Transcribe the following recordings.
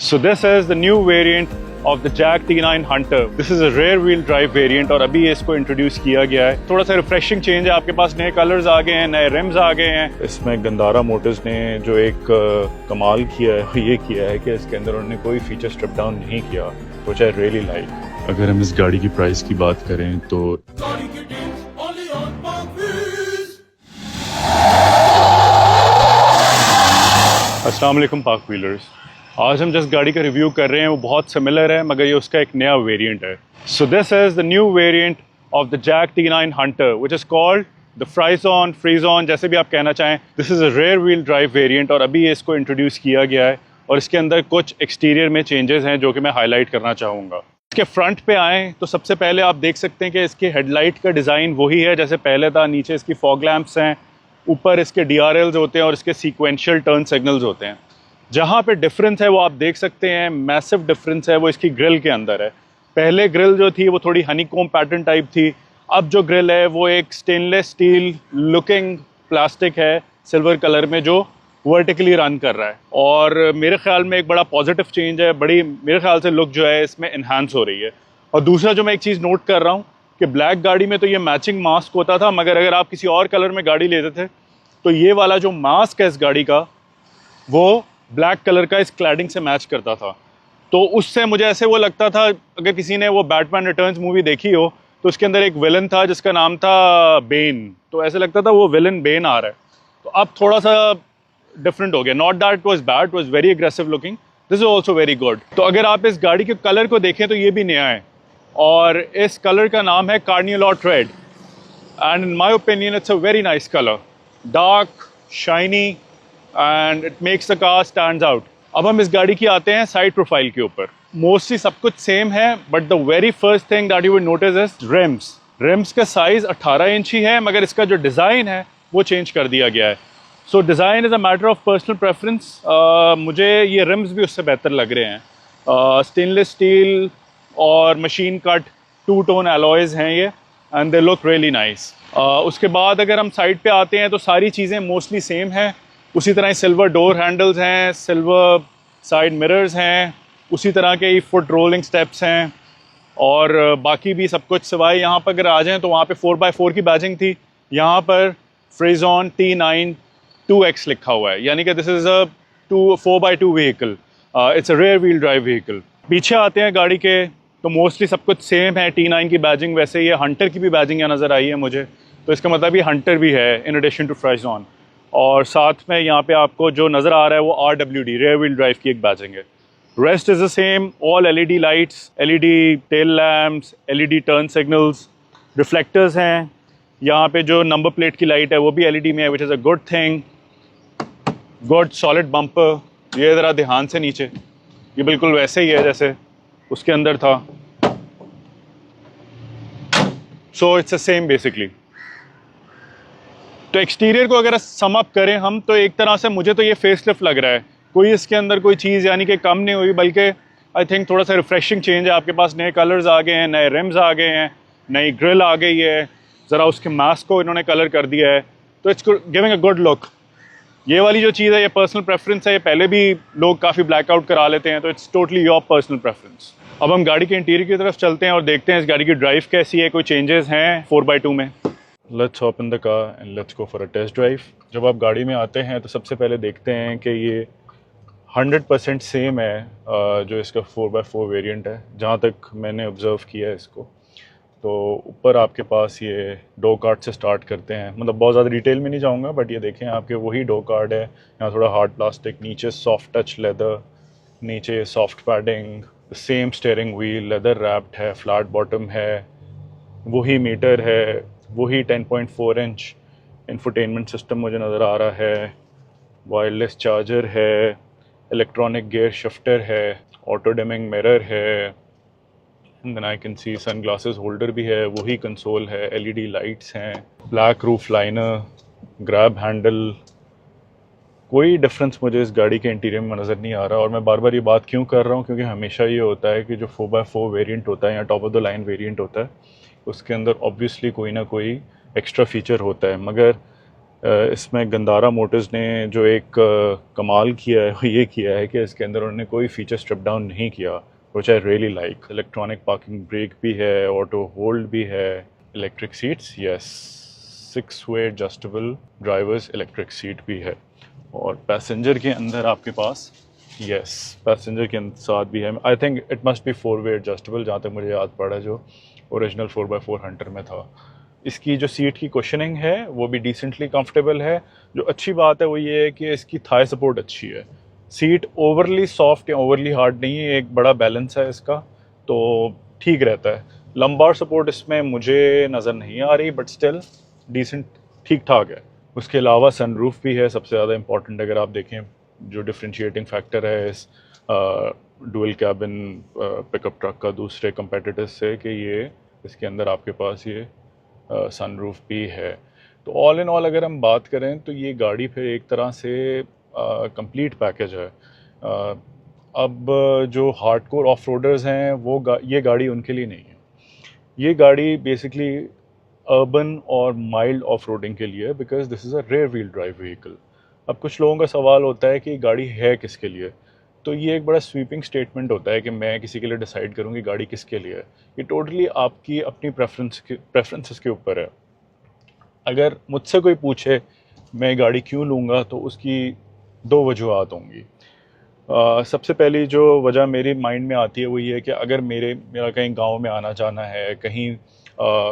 So this is the new variant of the Jag T9 Hunter. This is a rear wheel drive variant और अभी इसको introduce किया गया है। थोड़ा सा रिफ्रेशिंग चेंज है, आपके पास नए कलर्स आ गए हैं, नए रिम्स आ गए हैं। इसमें गंदारा मोटर्स ने जो एक कमाल किया है ये किया है कि इसके अंदर उन्होंने कोई फीचर स्ट्रिप डाउन नहीं किया, which I really like। अगर हम इस गाड़ी की प्राइस की बात करें तो अस्सलाम वालेकुम पाक व्हीलर्स। आज हम जिस गाड़ी का रिव्यू कर रहे हैं वो बहुत सिमिलर है, मगर ये उसका एक नया वेरिएंट है। So this is the new variant of the Jag T9 Hunter which is called the freezone, जैसे भी आप कहना चाहें। This is a rear wheel drive variant और अभी इसको इंट्रोड्यूस किया गया है और इसके अंदर कुछ एक्सटीरियर में चेंजेस हैं जो कि मैं हाईलाइट करना चाहूँगा। इसके फ्रंट पे आएँ तो सबसे पहले आप देख सकते हैं कि इसके हेडलाइट का डिज़ाइन वही है जैसे पहले था। नीचे इसकी फॉग लैंप्स हैं, ऊपर इसके DRLs होते हैं और इसके सीक्वेंशियल टर्न सिग्नल्स होते हैं। जहाँ पे डिफरेंस है वो आप देख सकते हैं, मैसिव डिफरेंस है वो इसकी ग्रिल के अंदर है। पहले ग्रिल जो थी वो थोड़ी हनीकॉम्ब पैटर्न टाइप थी, अब जो ग्रिल है वो एक स्टेनलेस स्टील लुकिंग प्लास्टिक है सिल्वर कलर में जो वर्टिकली रन कर रहा है और मेरे ख्याल में एक बड़ा पॉजिटिव चेंज है। बड़ी मेरे ख्याल से लुक जो है इसमें इन्हांस हो रही है। और दूसरा जो मैं एक चीज़ नोट कर रहा हूँ कि ब्लैक गाड़ी में तो ये मैचिंग मास्क होता था, मगर अगर आप किसी और कलर में गाड़ी लेते थे तो ये वाला जो मास्क है इस गाड़ी का वो ब्लैक कलर का इस क्लैडिंग से मैच करता था। तो उससे मुझे ऐसे वो लगता था, अगर किसी ने वो बैटमैन रिटर्न्स मूवी देखी हो तो उसके अंदर एक विलन था जिसका नाम था बेन, तो ऐसे लगता था वो विलन बेन आ रहा है। तो अब थोड़ा सा डिफरेंट हो गया। Not that was bad, was very aggressive looking, this is also very good. तो अगर आप इस गाड़ी के कलर को देखें तो ये भी नया है और इस कलर का नाम है कार्नियोलॉट red and in my opinion it's a very nice colour, dark shiny and it makes the car stands out. अब हम इस गाड़ी की आते हैं साइड प्रोफाइल के ऊपर। मोस्टली सब कुछ सेम है but the very first thing that you will notice is RIMS का साइज 18 इंच ही है, मगर इसका जो डिज़ाइन है वो चेंज कर दिया गया है। सो design is a matter of personal preference. मुझे ये रिम्स भी उससे बेहतर लग रहे हैं। स्टेनलेस स्टील और मशीन कट 2 टोन एलॉयज हैं ये and they look really nice. उसके बाद अगर हम साइड पे आते हैं तो सारी चीज़ें मोस्टली सेम हैं। उसी तरह सिल्वर डोर हैंडल्स हैं, सिल्वर साइड मिरर्स हैं, उसी तरह के ही फुट रोलिंग स्टेप्स हैं और बाकी भी सब कुछ। सिवाय यहाँ पर अगर आ जाएँ तो वहाँ पे 4x4 की बैजिंग थी, यहाँ पर फ्रीज़ॉन T9 2X लिखा हुआ है, यानी कि this is a 4x2 vehicle, it's a rear wheel drive vehicle. पीछे आते हैं गाड़ी के तो मोस्टली सब कुछ सेम है। T9 की बैजिंग, वैसे ये हंटर की भी बैजिंग यहाँ नज़र आई है मुझे, तो इसका मतलब ये हंटर भी है इन एडिशन टू फ्रीज़ॉन। और साथ में यहाँ पे आपको जो नज़र आ रहा है वो RWD रेयर व्हील ड्राइव की एक बैजिंग है। Rest is the same, all LED lights, LED tail lamps, LED turn signals, reflectors हैं। यहाँ पे जो नंबर प्लेट की लाइट है वो भी LED में है, which is a good thing. Good solid bumper, ये ज़रा ध्यान से नीचे, ये बिल्कुल वैसे ही है जैसे उसके अंदर था। So it's the same basically. तो एक्सटीरियर को अगर सम अप करें हम तो एक तरह से मुझे तो ये फेसलिफ्ट लग रहा है। कोई इसके अंदर कोई चीज़ यानी कि कम नहीं हुई, बल्कि आई थिंक थोड़ा सा रिफ्रेशिंग चेंज है। आपके पास नए कलर्स आ गए हैं, नए रिम्स आ गए हैं, नई ग्रिल आ गई है, ज़रा उसके मास्क को इन्होंने कलर कर दिया है, तो it's giving a good look. ये वाली जो चीज़ है ये पर्सनल प्रेफरेंस है, ये पहले भी लोग काफ़ी ब्लैकआउट करा लेते हैं, तो it's totally your personal preference. अब हम गाड़ी के इंटीरियर की तरफ चलते हैं और देखते हैं इस गाड़ी की ड्राइव कैसी है, कोई चेंजेस हैं 4x2 में। Let's hop in the car and let's go for a test drive. जब आप गाड़ी में आते हैं तो सबसे पहले देखते हैं कि ये 100% सेम है जो इसका 4x4 वेरिएंट है, जहाँ तक मैंने ऑब्ज़र्व किया है इसको। तो ऊपर आपके पास ये डो कार्ड से स्टार्ट करते हैं, मतलब बहुत ज़्यादा डिटेल में नहीं जाऊँगा, बट ये देखें आपके वही डो कार्ड है। यहाँ थोड़ा हार्ड प्लास्टिक, नीचे सॉफ्ट टच लेदर, नीचे soft padding, same steering wheel leather wrapped है, फ्लैट बॉटम है, वही मीटर है, वही 10.4 इंच इंफोटेनमेंट सिस्टम मुझे नज़र आ रहा है, वायरलेस चार्जर है, इलेक्ट्रॉनिक गियर शिफ्टर है, ऑटो डिमिंग मिरर है, then I can see sunglasses holder भी है, वही कंसोल है, LED लाइट्स हैं, black roof liner, grab handle. कोई डिफरेंस मुझे इस गाड़ी के इंटीरियर में नज़र नहीं आ रहा। और मैं बार बार ये बात क्यों कर रहा हूँ, क्योंकि हमेशा ये होता है कि जो 4x4 वेरिएंट होता है या top of the line variant होता है उसके अंदर ऑब्वियसली कोई ना कोई एक्स्ट्रा फीचर होता है, मगर इसमें गंदारा मोटर्स ने जो एक कमाल किया है वो ये किया है कि इसके अंदर उन्होंने कोई फीचर स्ट्रिप डाउन नहीं किया, which I really like. Electronic parking brake भी है, ऑटो होल्ड भी है, इलेक्ट्रिक सीट्स, यस, 6 वे एडजस्टेबल ड्राइवर्स इलेक्ट्रिक सीट भी है, और पैसेंजर के अंदर आपके पास, यस, पैसेंजर के साथ भी है। I think it must be 4 way adjustable, जहाँ तक मुझे याद पड़ा, जो ओरिजिनल 4x4 हंटर में था। इसकी जो सीट की कुशनिंग है वो भी डिसेंटली कंफर्टेबल है। जो अच्छी बात है वो ये है कि इसकी थाई सपोर्ट अच्छी है। सीट ओवरली सॉफ्ट या ओवरली हार्ड नहीं है, एक बड़ा बैलेंस है इसका, तो ठीक रहता है। लंबार सपोर्ट इसमें मुझे नज़र नहीं आ रही, बट स्टिल डिसेंट, ठीक ठाक है। उसके अलावा सनरूफ भी है, सबसे ज़्यादा इंपॉर्टेंट अगर आप देखें जो डिफरेंशिएटिंग फैक्टर है इस डुअल कैबिन पिकअप ट्रक का दूसरे कंपेटिटर्स से, कि ये इसके अंदर आपके पास ये सनरूफ भी है। तो ऑल इन ऑल अगर हम बात करें तो ये गाड़ी फिर एक तरह से कंप्लीट पैकेज है। अब जो हार्डकोर ऑफ रोडर्स हैं वो ये गाड़ी उनके लिए नहीं है। ये गाड़ी बेसिकली अर्बन और माइल्ड ऑफ रोडिंग के लिए है, because this is a rear wheel drive vehicle. अब कुछ लोगों का सवाल होता है कि गाड़ी है किसके लिए, तो ये एक बड़ा स्वीपिंग स्टेटमेंट होता है कि मैं किसी के लिए डिसाइड करूँ कि गाड़ी किसके लिए है। ये टोटली आपकी अपनी प्रेफरेंसेस के ऊपर है। अगर मुझसे कोई पूछे मैं गाड़ी क्यों लूँगा, तो उसकी दो वजूहत होंगी। सबसे पहली जो वजह मेरे माइंड में आती है वो ये है कि अगर मेरा कहीं गांव में आना जाना है, कहीं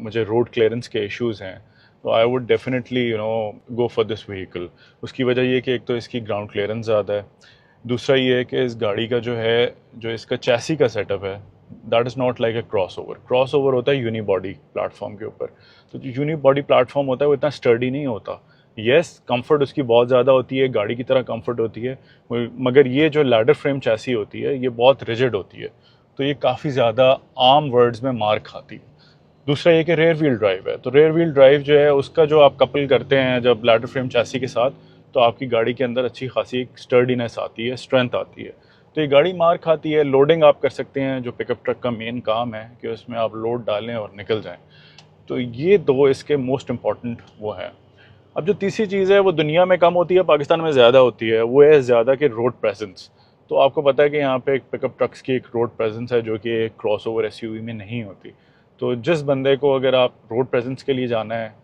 मुझे रोड क्लियरेंस के इश्यूज़ हैं, तो I would definitely go for this vehicle. उसकी वजह ये कि एक तो इसकी ग्राउंड क्लियरेंस ज़्यादा है, दूसरा ये है कि इस गाड़ी का जो इसका चैसी का सेटअप है, that is not like a cross over होता है यूनी बॉडी प्लेटफॉर्म के ऊपर। तो जो यूनी बॉडी प्लेटफॉर्म होता है वो इतना स्टर्डी नहीं होता। येस, कंफर्ट उसकी बहुत ज़्यादा होती है, गाड़ी की तरह कंफर्ट होती है, मगर ये जो लैडर फ्रेम चैसी होती है ये बहुत रिजिड होती है, तो ये काफ़ी ज़्यादा आम वर्ड्स में मार खाती है। दूसरा ये कि रेयर व्हील ड्राइव है, तो रेयर व्हील ड्राइव जो है उसका जो आप कपल करते हैं जब लैडर फ्रेम चैसी के साथ, तो आपकी गाड़ी के अंदर अच्छी खासी स्टर्डीनेस आती है, स्ट्रेंथ आती है। तो ये गाड़ी मार खाती है। लोडिंग आप कर सकते हैं, जो पिकअप ट्रक का मेन काम है कि उसमें आप लोड डालें और निकल जाएं। तो ये दो इसके मोस्ट इम्पॉर्टेंट वो हैं। अब जो तीसरी चीज़ है वो दुनिया में कम होती है, पाकिस्तान में ज़्यादा होती है, वो है ज़्यादा कि रोड प्रेजेंस। तो आपको पता है कि यहाँ पे एक पिकअप ट्रक्स की एक रोड प्रेजेंस है जो कि एक क्रॉस ओवर एसयूवी में नहीं होती। तो जिस बंदे को अगर आप रोड प्रेजेंस के लिए जाना है,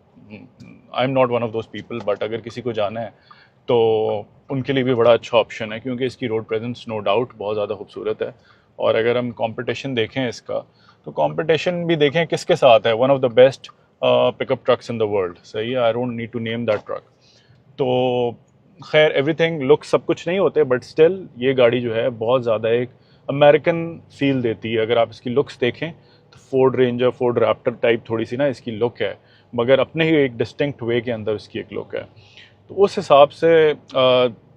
I am not one of those people, but अगर किसी को जाना है तो उनके लिए भी बड़ा अच्छा ऑप्शन है, क्योंकि इसकी रोड प्रेजेंस नो डाउट बहुत ज़्यादा खूबसूरत है। और अगर हम कंपटीशन देखें इसका, तो कंपटीशन भी देखें किसके साथ है, one of the best pickup trucks in the world. सही है, I don't need to name that truck. तो खैर एवरीथिंग लुक सब कुछ नहीं होते, बट स्टिल ये गाड़ी जो है बहुत ज़्यादा एक अमेरिकन फील देती है। अगर आप इसकी लुक्स देखें तो Ford ranger, Ford Raptor type थोड़ी सी ना इसकी लुक है, मगर अपने ही एक डिस्टिंक्ट वे के अंदर उसकी एक लुक है। तो उस हिसाब से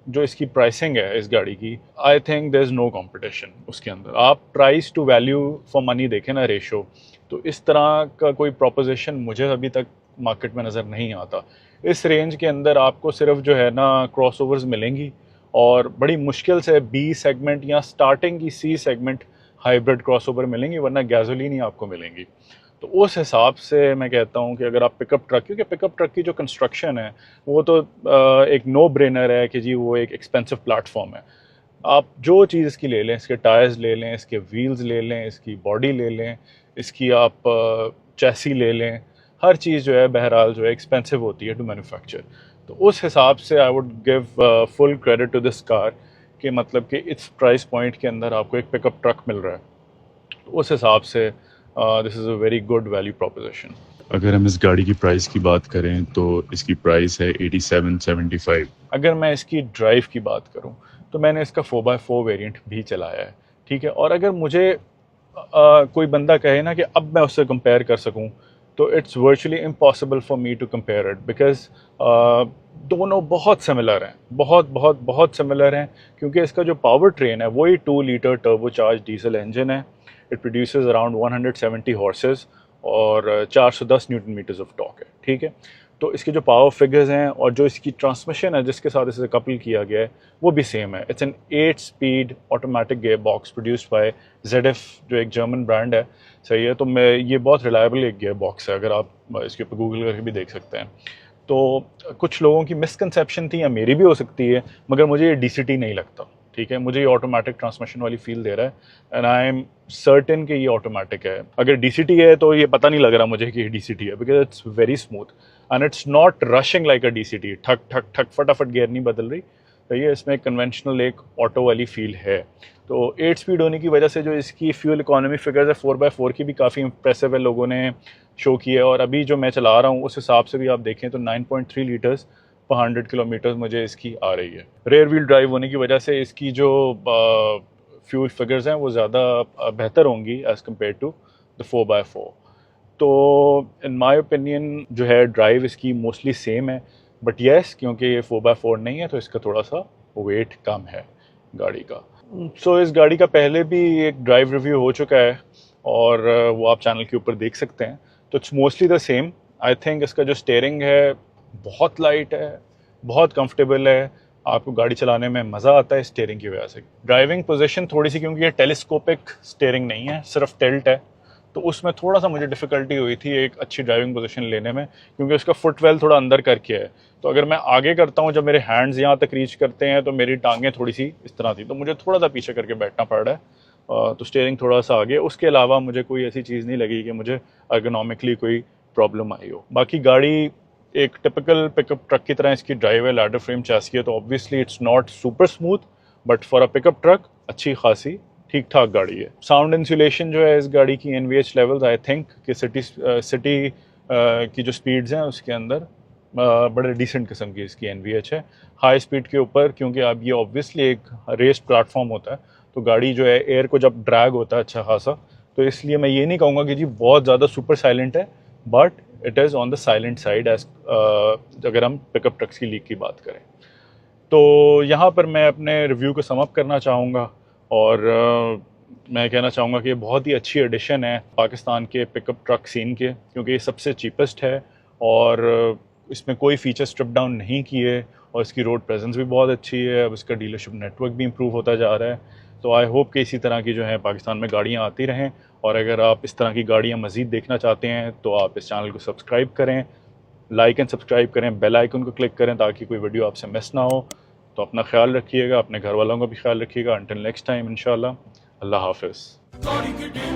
जो इसकी प्राइसिंग है इस गाड़ी की, I think there is no competition उसके अंदर। आप price to value for money देखें ना, रेशो, तो इस तरह का कोई प्रोपोजिशन मुझे अभी तक मार्केट में नज़र नहीं आता। इस रेंज के अंदर आपको सिर्फ जो है ना क्रॉसओवर्स मिलेंगी, और बड़ी मुश्किल से बी सेगमेंट या स्टार्टिंग की सी सेगमेंट हाइब्रिड क्रॉसओवर मिलेंगी, वरना गैसोलीन ही आपको मिलेंगी। तो उस हिसाब से मैं कहता हूँ कि अगर आप पिकअप ट्रक, क्योंकि पिकअप ट्रक की जो कंस्ट्रक्शन है वो तो एक नो ब्रेनर है कि जी वो एक एक्सपेंसिव प्लेटफॉर्म है। आप जो चीज़ इसकी ले लें, इसके टायर्स ले लें, इसके व्हील्स ले लें, इसकी बॉडी ले लें, इसकी आप चैसी ले लें, हर चीज़ जो है बहरहाल जो है एक्सपेंसिव होती है टू मैन्युफैक्चर। तो उस हिसाब से I would give full credit to this car, कि मतलब कि इस प्राइस पॉइंट के अंदर आपको एक पिकअप ट्रक मिल रहा है। तो उस हिसाब से this is a very good value proposition. अगर हम इस गाड़ी की प्राइस की बात करें तो इसकी प्राइस है 8775। अगर मैं इसकी ड्राइव की बात करूं तो मैंने इसका 4x4 वेरिएंट भी चलाया है, ठीक है। और अगर मुझे कोई बंदा कहे ना कि अब मैं उससे कंपेयर कर सकूं, तो it's virtually impossible for me to compare it, because दोनों बहुत सिमिलर हैं, बहुत बहुत बहुत सिमिलर हैं। क्योंकि इसका जो पावर ट्रेन है वही 2 लीटर टर्बोचार्ज डीजल इंजन है। इट प्रोड्यूसेस अराउंड 170 हॉर्सेस और 410 न्यूटन मीटर्स ऑफ टॉर्क है, ठीक है। तो इसके जो पावर फिगर्स हैं और जो इसकी ट्रांसमिशन है जिसके साथ इसे कपल किया गया है वो भी सेम है। It's an 8 speed automatic gear box produced by ZF, जो एक जर्मन ब्रांड है। सही है, तो मैं ये बहुत रिलायबल एक गेयर बॉक्स है, अगर आप इसके ऊपर गूगल करके भी देख सकते हैं। तो कुछ लोगों की मिसकंसेप्शन थी या मेरी भी हो सकती है, मगर मुझे ये DCT नहीं लगता, ठीक है। मुझे ये ऑटोमेटिक ट्रांसमिशन वाली फील दे रहा है एंड आई एम सर्टेन कि ये ऑटोमेटिक है। अगर DCT है तो ये पता नहीं लग रहा मुझे कि ये DCT है, because it's very smooth and it's not rushing like a DCT, ठक ठक ठक फटाफट गियर नहीं बदल रही। तो ये इसमें कन्वेंशनल एक ऑटो वाली फील है। तो 8 स्पीड होने की वजह से जो इसकी फ्यूल इकोनॉमी फिगर्स है 4x4 की भी काफ़ी इंप्रेसिव है, लोगों ने शो की है। और अभी जो मैं चला रहा हूँ उस हिसाब से भी आप देखें तो 9.3 लीटर्स पर 100 किलोमीटर मुझे इसकी आ रही है। रेयर व्हील ड्राइव होने की वजह से इसकी जो फ्यूल फिगर्स हैं वो ज़्यादा बेहतर होंगी as compare to the 4x4। तो इन माय ओपिनियन जो है ड्राइव इसकी मोस्टली सेम है, बट येस क्योंकि ये 4x4 नहीं है तो इसका थोड़ा सा वेट कम है गाड़ी का। सो इस गाड़ी का पहले भी एक ड्राइव रिव्यू हो चुका है और वो आप चैनल के ऊपर देख सकते हैं। तो it's mostly the same. I think इसका जो स्टीयरिंग है बहुत लाइट है, बहुत कंफर्टेबल है, आपको गाड़ी चलाने में मज़ा आता है स्टीयरिंग की वजह से। ड्राइविंग पोजीशन थोड़ी सी, क्योंकि ये टेलीस्कोपिक स्टीयरिंग नहीं है, सिर्फ टिल्ट है, तो उसमें थोड़ा सा मुझे डिफ़िकल्टी हुई थी एक अच्छी ड्राइविंग पोजीशन लेने में, क्योंकि उसका फुटवेल थोड़ा अंदर करके है। तो अगर मैं आगे करता हूँ, जब मेरे हैंड्स यहाँ तक रीच करते हैं तो मेरी टांगें थोड़ी सी इस तरह थी, तो मुझे थोड़ा सा पीछे करके बैठना पड़ रहा है। तो स्टीयरिंग थोड़ा सा आगे, उसके अलावा मुझे कोई ऐसी चीज़ नहीं लगी कि मुझे अर्गोनॉमिकली कोई प्रॉब्लम आई हो। बाकी गाड़ी एक टिपिकल पिकअप ट्रक की तरह इसकी ड्राइव है, लैडर फ्रेम चैसी है, तो obviously it's not super smooth, but for a pickup truck अच्छी खासी ठीक ठाक गाड़ी है। साउंड इंसुलेशन जो है इस गाड़ी की NVH लेवल्स आई थिंक कि सिटी की जो स्पीड्स हैं उसके अंदर बड़े डिसेंट किस्म की इसकी NVH है। हाई स्पीड के ऊपर, क्योंकि अब ये ऑब्वियसली एक रेस प्लेटफॉर्म होता है, तो गाड़ी जो है एयर को जब ड्रैग होता है अच्छा खासा, तो इसलिए मैं ये नहीं कहूँगा कि जी बहुत ज़्यादा सुपर साइलेंट है, but it is on the silent side as अगर हम पिकअप ट्रक्स की लीक की बात करें। तो यहाँ पर मैं अपने रिव्यू को सम अप करना चाहूँगा और मैं कहना चाहूँगा कि ये बहुत ही अच्छी एडिशन है पाकिस्तान के पिकअप ट्रक सीन के, क्योंकि ये सबसे चीपेस्ट है और इसमें कोई फीचर स्ट्रिप डाउन नहीं किए और इसकी रोड प्रेजेंस भी बहुत अच्छी है। अब इसका डीलरशिप नेटवर्क भी इम्प्रूव होता जा रहा है। तो आई होप कि इसी तरह की जो है पाकिस्तान में गाड़ियाँ आती रहें, और अगर आप इस तरह की गाड़ियाँ मज़ीद देखना चाहते हैं तो आप इस चैनल को सब्सक्राइब करें, लाइक एंड सब्सक्राइब करें, बेल आइकन को क्लिक करें ताकि कोई वीडियो आपसे मिस ना हो। तो अपना ख्याल रखिएगा, अपने घर वालों का भी ख्याल रखिएगा। अंटिल नेक्स्ट टाइम इंशाल्लाह, अल्लाह हाफिज़।